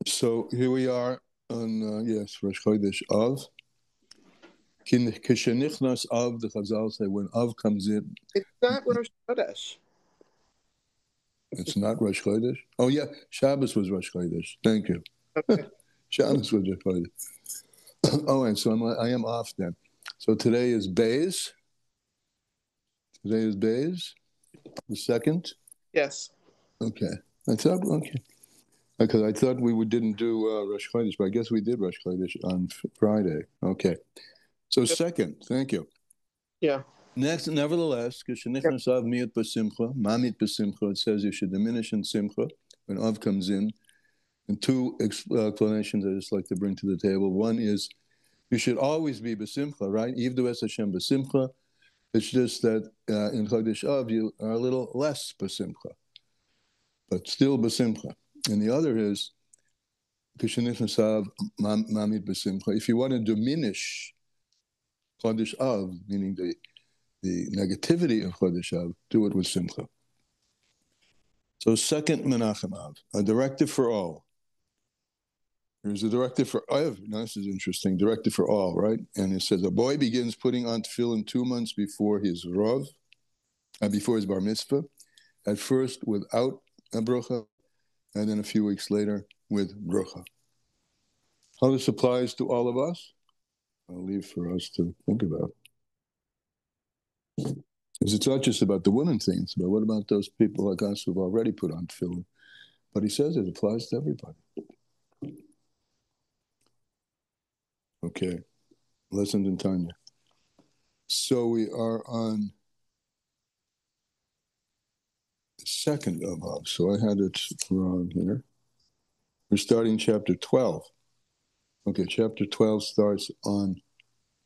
So here we are on, yes, Rosh Chodesh Av. Kishenichnas Av, the Chazal say, when Av comes in. It's not Rosh Chodesh. It's not Rosh Chodesh? Oh, yeah, Shabbos was Rosh Chodesh. Thank you. Okay. Shabbos was Rosh Chodesh. Oh, and so I am off then. So today is Beis. Today is Beis, the second? Yes. Okay. Okay. Because I thought we didn't do Rosh Chodesh, but I guess we did Rosh Chodesh on Friday. Okay. So second, thank you. Yeah. Next, nevertheless, Kishenichnas Av miyut b'simcha, mamit b'simcha, it says you should diminish in simcha when Av comes in. And two explanations I just like to bring to the table. One is you should always be b'simcha, right? Yivdu es Hashem b'simcha. It's just that in Chodesh Av you are a little less b'simcha, but still b'simcha. And the other is Kishenichnas Av mamit b'simcha. If you want to diminish Chodesh Av, meaning the negativity of Chodesh Av, do it with simcha. So second Menachem Av, a directive for all. There's a directive for Av. Now this is interesting. Directive for all, right? And it says a boy begins putting on tefillin 2 months before his Rav, before his Bar Mitzvah, at first without a bracha, and then a few weeks later with bracha. How this applies to all of us, I'll leave for us to think about. Because it's not just about the women things, but what about those people like us who've already put on tefillin? But he says it applies to everybody. Okay, lessons in Tanya. So we are on the second of Av. So I had it wrong here. We're starting chapter 12. Okay, chapter 12 starts on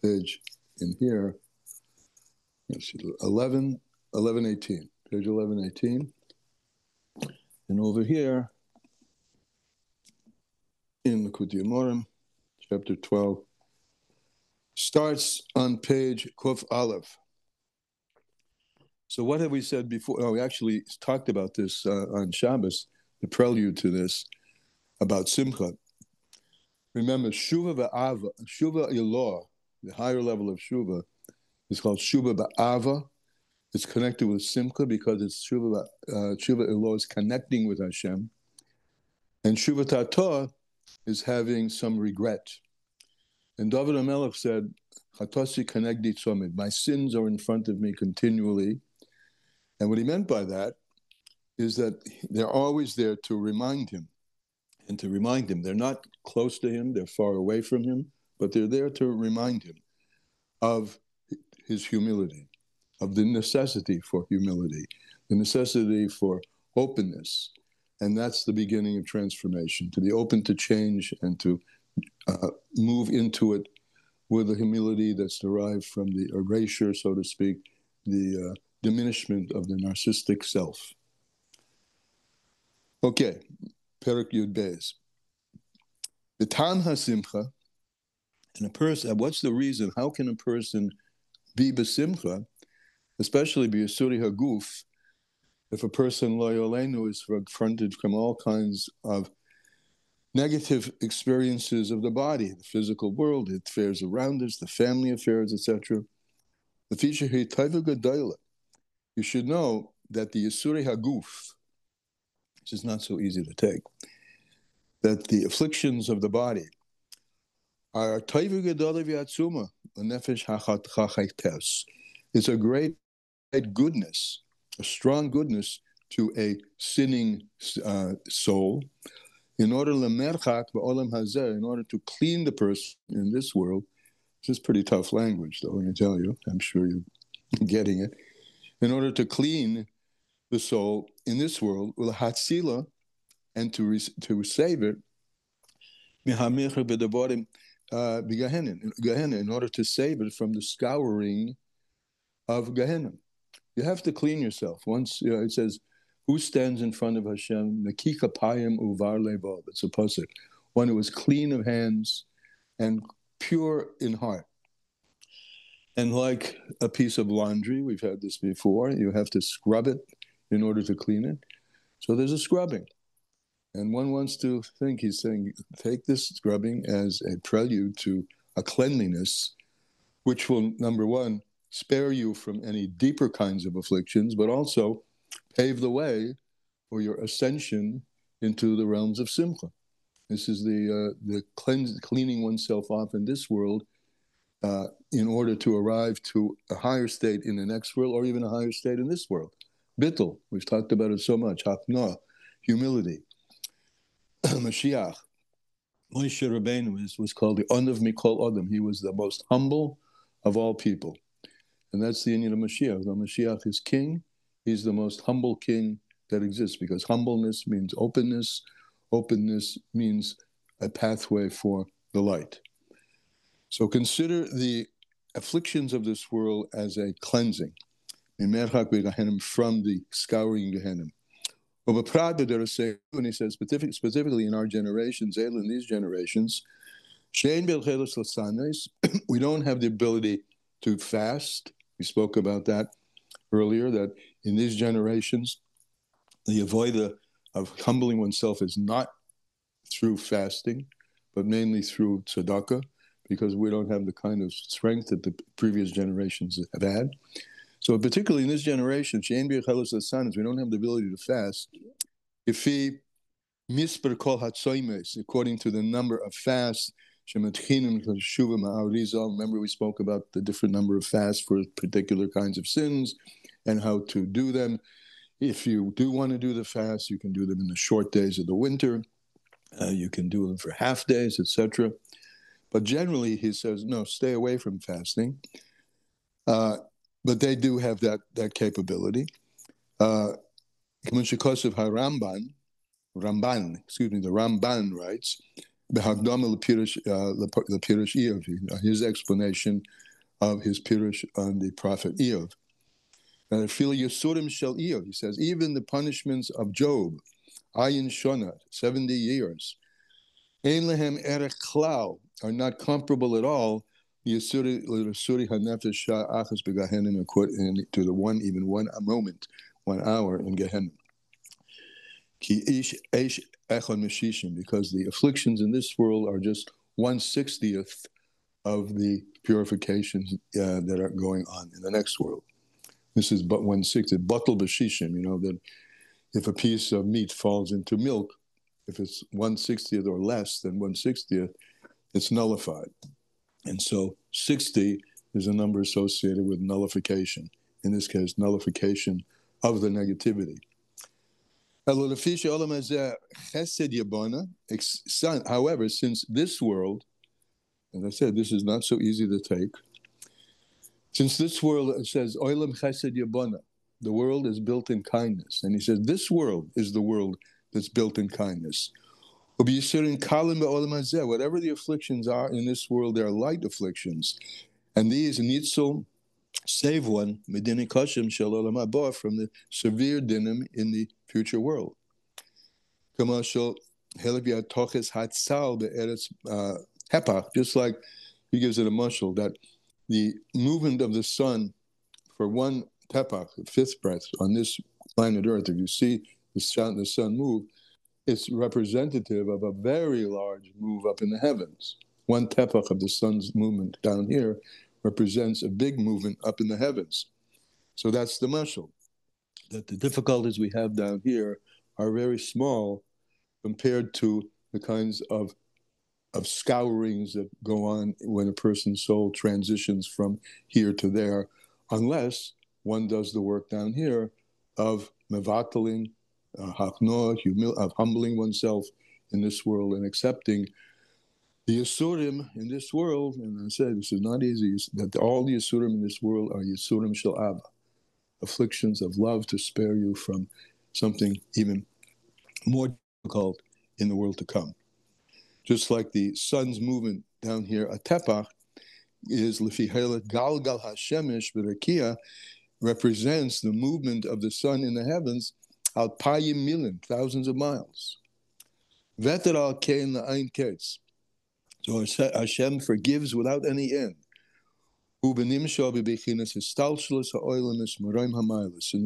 page in here. Let's see, 1118. Page 1118. And over here, in Likutei Amorim, chapter 12, starts on page Kuf Aleph. So what have we said before? Oh, we actually talked about this on Shabbos, the prelude to this, about Simcha. Remember, Shuva Ba'ava, Shuva Ilah, the higher level of Shuva, is called Shuva Ba'ava. It's connected with Simcha because it's Shuva Ilah is connecting with Hashem. And Shuva Tata is having some regret. And David HaMelech said, Chatasi Kanegdi Tzomid, my sins are in front of me continually. And what he meant by that is that they're always there to remind him. And to remind him, they're not close to him, they're far away from him, but they're there to remind him of his humility, of the necessity for humility, the necessity for openness. And that's the beginning of transformation, to be open to change and to move into it with a humility that's derived from the erasure, so to speak, the diminishment of the narcissistic self. Okay, Perek Yud Beis. The Tam HaSimcha, and a person, what's the reason? How can a person be besimcha, especially be Yisuri Haguf, if a person lo yolenu is confronted from all kinds of negative experiences of the body, the physical world, the affairs around us, the family affairs, etc. The feature here, Taiva Gedola. You should know that the Yisuri Haguf, which is not so easy to take, that the afflictions of the body are Taiva Gedola v'atzuma, nefesh hachaytes. It's a great goodness, a strong goodness to a sinning soul, in order to clean the person in this world. This is pretty tough language, though, let me tell you. I'm sure you're getting it. In order to clean the soul in this world, and to save it, in order to save it from the scouring of Gehenna. You have to clean yourself. Once, it says, who stands in front of Hashem? Nakika payim uvar levov. It's a pasuk. One who is clean of hands and pure in heart. And like a piece of laundry, we've had this before, you have to scrub it in order to clean it. So there's a scrubbing. And one wants to think, he's saying, take this scrubbing as a prelude to a cleanliness, which will, number one, spare you from any deeper kinds of afflictions, but also pave the way for your ascension into the realms of Simcha. This is the cleaning oneself off in this world in order to arrive to a higher state in the next world, or even a higher state in this world. Bittul, we've talked about it so much. Hafna, humility. Mashiach. Moshe Rabbeinu was called the Onav Mikol Adam. He was the most humble of all people. And that's the union of Mashiach. The Mashiach is king. He's the most humble king that exists, because humbleness means openness. Openness means a pathway for the light. So consider the afflictions of this world as a cleansing. From the scouring Gehenna. When he says specifically in our generations, in these generations, we don't have the ability to fast. We spoke about that earlier, that in these generations, the avoida of humbling oneself is not through fasting, but mainly through tzedakah, because we don't have the kind of strength that the previous generations have had. So particularly in this generation, we don't have the ability to fast. If he misper kol hatzoymes, according to the number of fasts, remember we spoke about the different number of fasts for particular kinds of sins and how to do them. If you do want to do the fast, you can do them in the short days of the winter. You can do them for half days, etc. But generally, he says, no, stay away from fasting. But they do have that capability. The Ramban writes, his explanation of his Pirush on the prophet Eov. He says, even the punishments of Job, Ayin Shonat, 70 years, Ein lehem erech klal, are not comparable at all to the one moment, 1 hour in Gehenna. Because the afflictions in this world are just 1/60th of the purifications that are going on in the next world. This is but 1/60th. Batal b'shishim, that if a piece of meat falls into milk, if it's 1/60th or less than 1/60th, it's nullified. And so 60 is a number associated with nullification. In this case, nullification of the negativity. However, since this world, as I said, this is not so easy to take. Since this world, it says, Olam chesed yabana, the world is built in kindness. And he says, this world is the world that's built in kindness. Whatever the afflictions are in this world, they are light afflictions. And these nitzel save one, medini kashim shel olam haba, from the severe dinim in the future world. Just like he gives it a mushal, that the movement of the sun for one tepach, the fifth breath, on this planet Earth, if you see the sun move, it's representative of a very large move up in the heavens. One tepach of the sun's movement down here represents a big movement up in the heavens. So that's the mashal, that the difficulties we have down here are very small compared to the kinds of scourings that go on when a person's soul transitions from here to there, unless one does the work down here of mevataling, of humbling oneself in this world and accepting the Yisurim in this world. And I said, this is not easy, that all the Yisurim in this world are Yisurim Shel Abba, afflictions of love to spare you from something even more difficult in the world to come. Just like the sun's movement down here, a tepach is Lefi Helet Galgal Hashemesh V'Rakia, represents the movement of the sun in the heavens al payim milin, thousands of miles. Veter al kein la'ain ketz. So Hashem forgives without any end. In the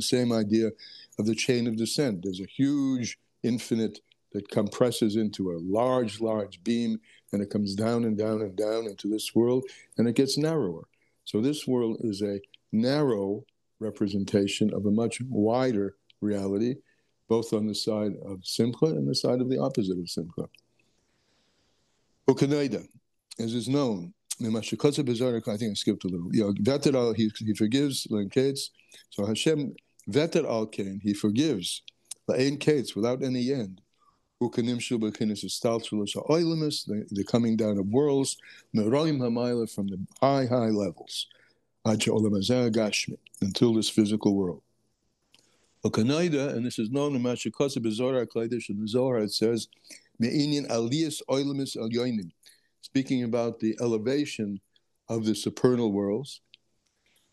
same idea of the chain of descent, there's a huge, infinite that compresses into a large, large beam, and it comes down and down and down into this world, and it gets narrower. So this world is a narrow representation of a much wider reality, both on the side of Simcha and the side of the opposite of Simcha. Ukanaida, as is known, I think I skipped a little. He forgives Kates. So Hashem veter al kain, he forgives la'ein kates without any end. The coming down of worlds, from the high levels, until this physical world. And this is known in Mashikosa Bezorah Klaidish in the Zohar. It says, speaking about the elevation of the supernal worlds.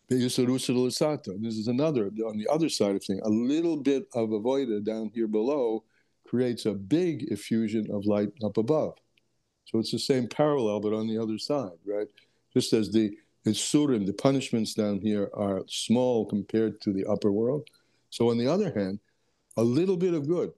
This is another, on the other side of things, a little bit of avoida down here below creates a big effusion of light up above. So it's the same parallel, but on the other side, right? Just as the Isurim, the punishments down here are small compared to the upper world. So on the other hand, a little bit of good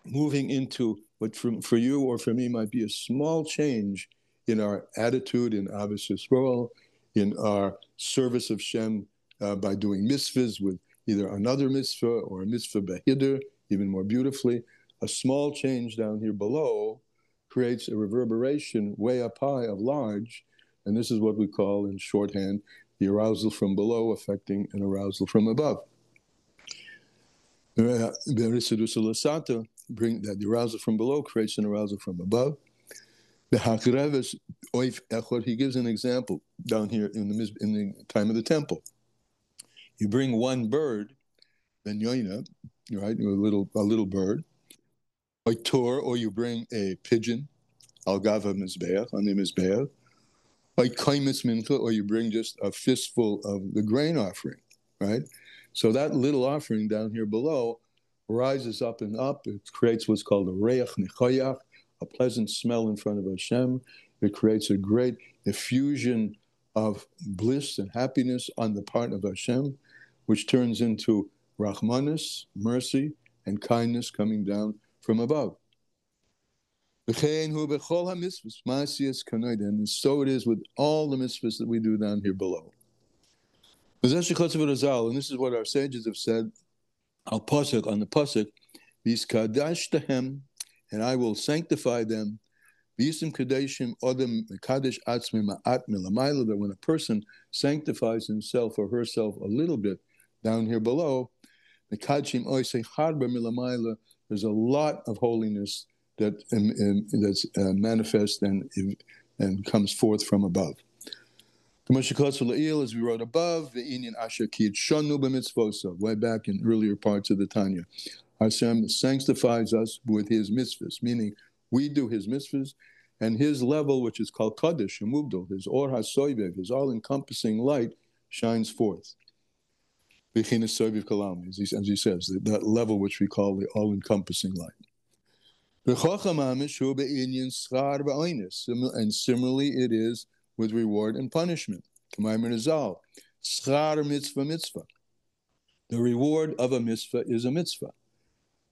moving into what for you or for me might be a small change in our attitude in Ahavas Yisrael, in our service of Shem by doing mitzvahs with either another mitzvah or a mitzvah behidr, even more beautifully. A small change down here below creates a reverberation way up high of large, and this is what we call in shorthand the arousal from below affecting an arousal from above. Bring that the arousal from below creates an arousal from above. He gives an example down here in the time of the temple. You bring one bird, ben yoina, right, a little bird, or you bring a pigeon, al gava mizbeach, on the mizbeach, or you bring just a fistful of the grain offering, right? So that little offering down here below rises up and up. It creates what's called a reach nechoyach, a pleasant smell in front of Hashem. It creates a great effusion of bliss and happiness on the part of Hashem, which turns into rachmanis, mercy, and kindness coming down from above. And so it is with all the mitzvahs that we do down here below. And this is what our sages have said, on the pasuk, and I will sanctify them. That when a person sanctifies himself or herself a little bit down here below, there's a lot of holiness that's manifest and comes forth from above. As we wrote above, way back in earlier parts of the Tanya, Hashem sanctifies us with His mitzvahs, meaning we do His mitzvahs, and His level, which is called Kaddish, Mubdal, His Or HaSoivev, His all-encompassing light, shines forth. As He says, that level which we call the all-encompassing light. And similarly, it is with reward and punishment. The reward of a mitzvah is a mitzvah.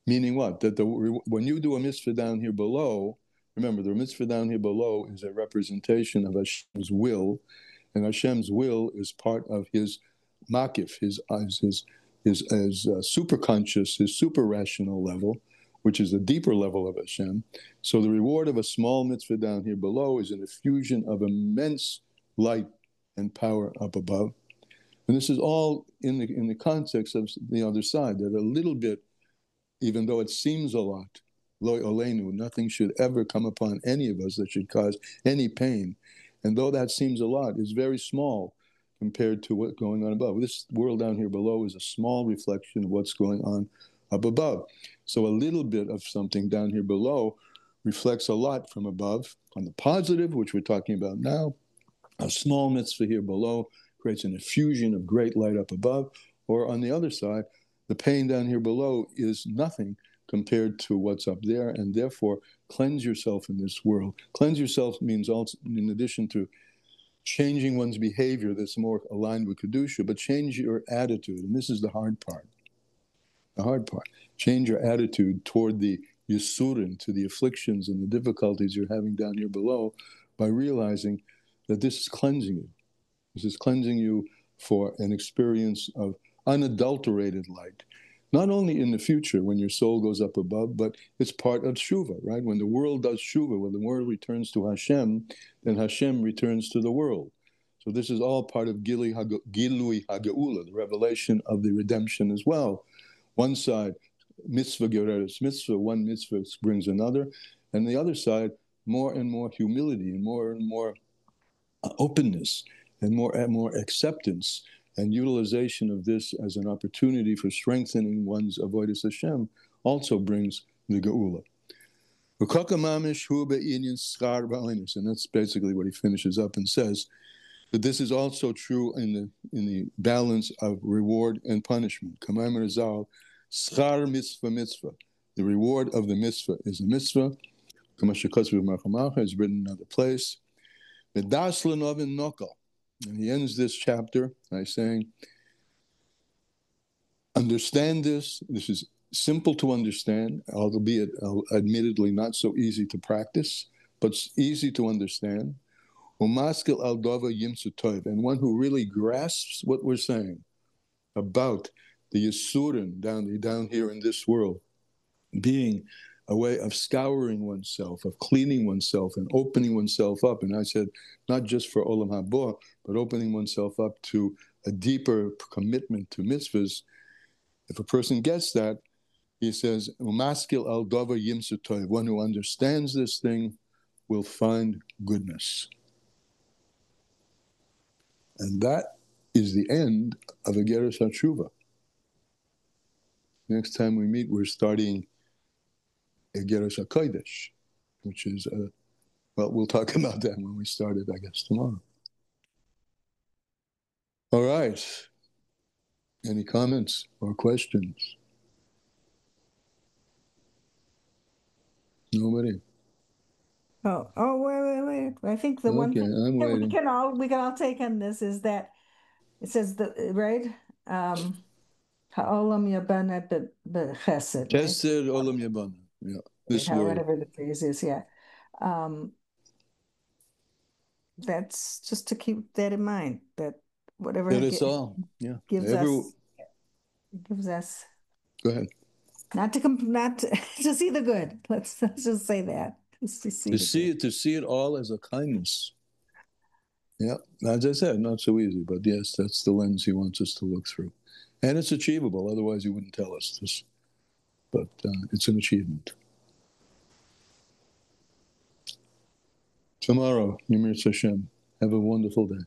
Meaning what? That when you do a mitzvah down here below, remember, the mitzvah down here below is a representation of Hashem's will, and Hashem's will is part of His makif, his superconscious, His super rational level, which is the deeper level of Hashem. So the reward of a small mitzvah down here below is an effusion of immense light and power up above. And this is all in the context of the other side, that a little bit, even though it seems a lot, lo oleinu, nothing should ever come upon any of us that should cause any pain. And though that seems a lot, it's very small compared to what's going on above. This world down here below is a small reflection of what's going on up above. So a little bit of something down here below reflects a lot from above. On the positive, which we're talking about now, a small mitzvah here below creates an effusion of great light up above. Or on the other side, the pain down here below is nothing compared to what's up there, and therefore cleanse yourself in this world. Cleanse yourself means also, in addition to changing one's behavior that's more aligned with Kedusha, but change your attitude, and this is the hard part. The hard part. Change your attitude toward the yisurin, to the afflictions and the difficulties you're having down here below, by realizing that this is cleansing you. This is cleansing you for an experience of unadulterated light. Not only in the future when your soul goes up above, but it's part of Shuva, right? When the world does Shuva, when the world returns to Hashem, then Hashem returns to the world. So this is all part of Gilui HaGeula, the revelation of the redemption as well. One side, mitzvah gereres mitzvah, one mitzvah brings another. And the other side, more and more humility and more openness and more acceptance and utilization of this as an opportunity for strengthening one's avodas Hashem also brings the geula. And that's basically what he finishes up and says. But this is also true in the balance of reward and punishment. Kamay Zal, schar mitzvah mitzvah. The reward of the mitzvah is a mitzvah. Kamashikos is written in another place. And he ends this chapter by saying, understand this. This is simple to understand, albeit admittedly not so easy to practice, but easy to understand. And one who really grasps what we're saying about the Yisurin down here in this world, being a way of scouring oneself, of cleaning oneself and opening oneself up. And I said, not just for Olam Haba, but opening oneself up to a deeper commitment to mitzvahs. If a person gets that, he says, Umaskil al dava yimsutoy, one who understands this thing will find goodness. And that is the end of Ageres HaTshuva. Next time we meet, we're starting Ageres HaKodesh, which is, well, we'll talk about that when we start it, I guess, tomorrow. All right. Any comments or questions? Nobody? Wait. I think the one thing I'm waiting. we can all take on this is that it says right? Ha'olam yabana b'chesed, right? Chesed olam yabana. Yeah, this word. Whatever the phrase is, yeah. That's just to keep that in mind, that whatever That is all, yeah. gives us. Go ahead. Not to see the good. Let's just say that. To see it all as a kindness. Yeah, as I said, not so easy, but yes, that's the lens he wants us to look through. And it's achievable, otherwise he wouldn't tell us this. But it's an achievement. Tomorrow, Yimir Hashem, have a wonderful day.